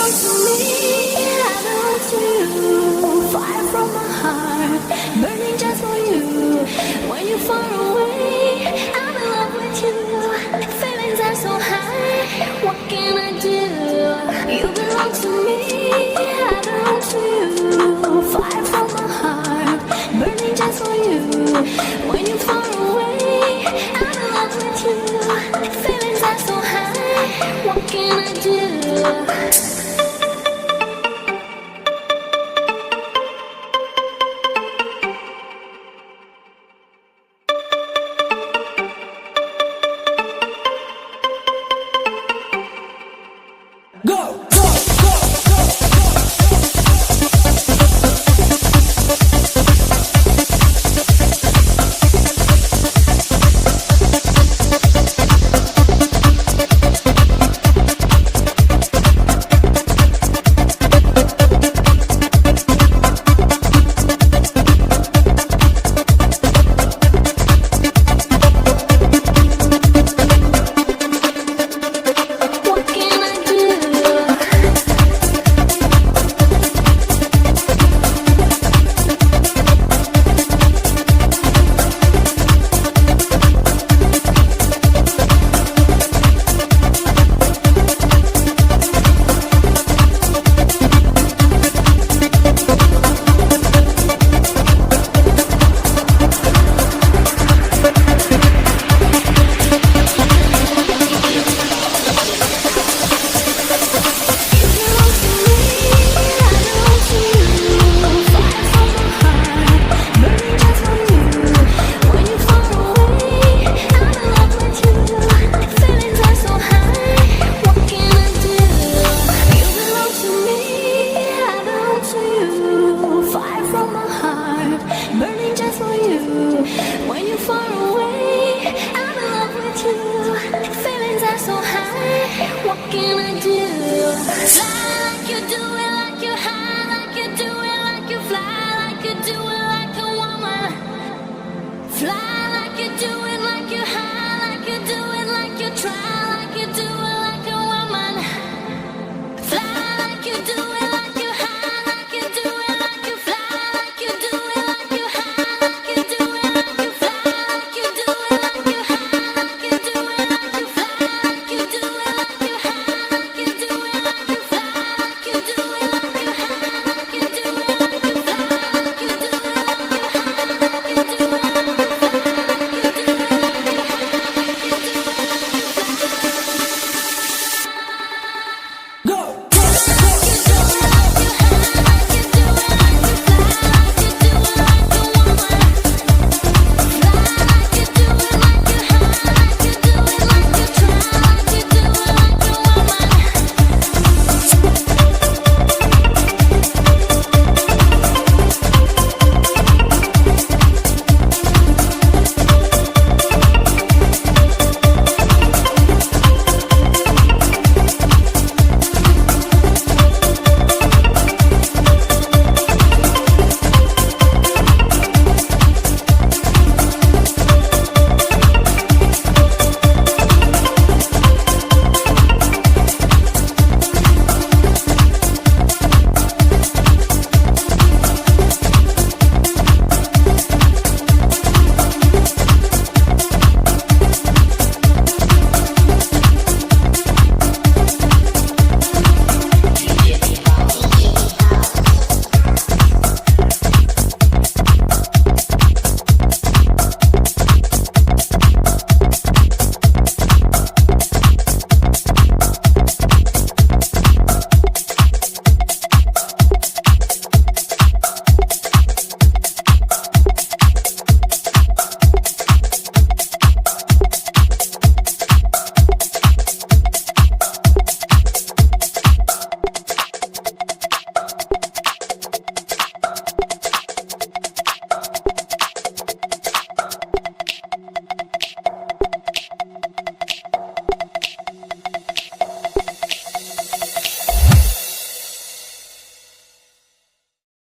belong to me, I belong to you. Fire from my heart, burning just for you. When you're far away, I'm in love with you. Feelings are so high, what can I do? You belong to me, I belong to you. Fire from my heart, burning just for you. When you're far away, I'm in love with you. Feelings are so high, what can I do? Go!